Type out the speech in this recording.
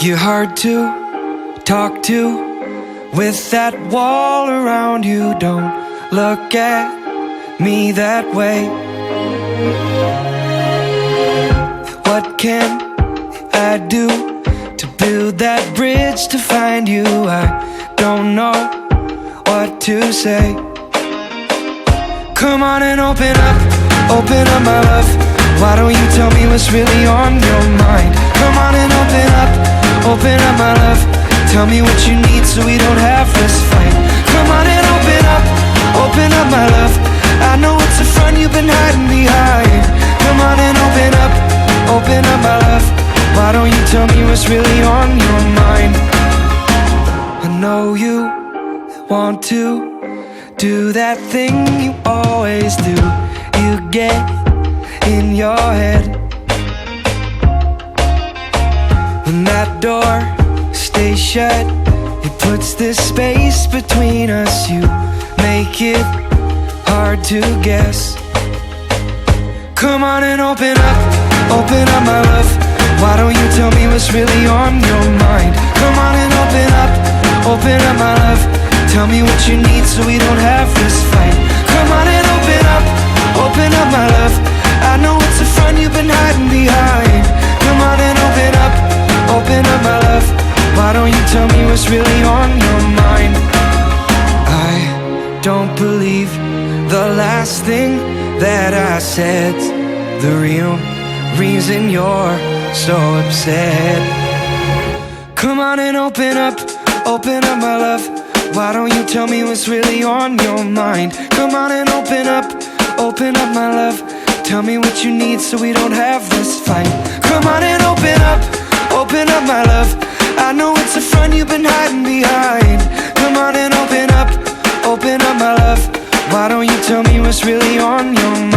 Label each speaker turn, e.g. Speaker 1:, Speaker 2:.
Speaker 1: You're hard to talk to with that wall around you. Don't look at me that way. What can I do to build that bridge to find you? I don't know what to say. Come on and open up my love. Why don't you tell me what's really on your mind? Come on and open up my love. Tell me what you need so we don't have this fight. Come on and open up my love. I know it's a front you've been hiding behind. Come on and open up my love. Why don't you tell me what's really on your mind? I know you want to do that thing you always do. You get in your head. When that door stays shut, it puts this space between us. You make it hard to guess. Come on and open up my love. Why don't you tell me what's really on your mind? Come on and open up my love. Tell me what you need so we don't have this fight. Come on and open up my love. I know it's a front you've been hiding behind. Come on and open up my love. Why don't you tell me what's really on your mind? I don't believe the last thing that I said's the real reason you're so upset. Come on and open up my love. Why don't you tell me what's really on your mind? Come on and open up my love. Tell me what you need so we don't have this fight. Come on and open up my love. I know it's a front you've been hiding behind. Come on and open up my love. Why don't you tell me what's really on your mind?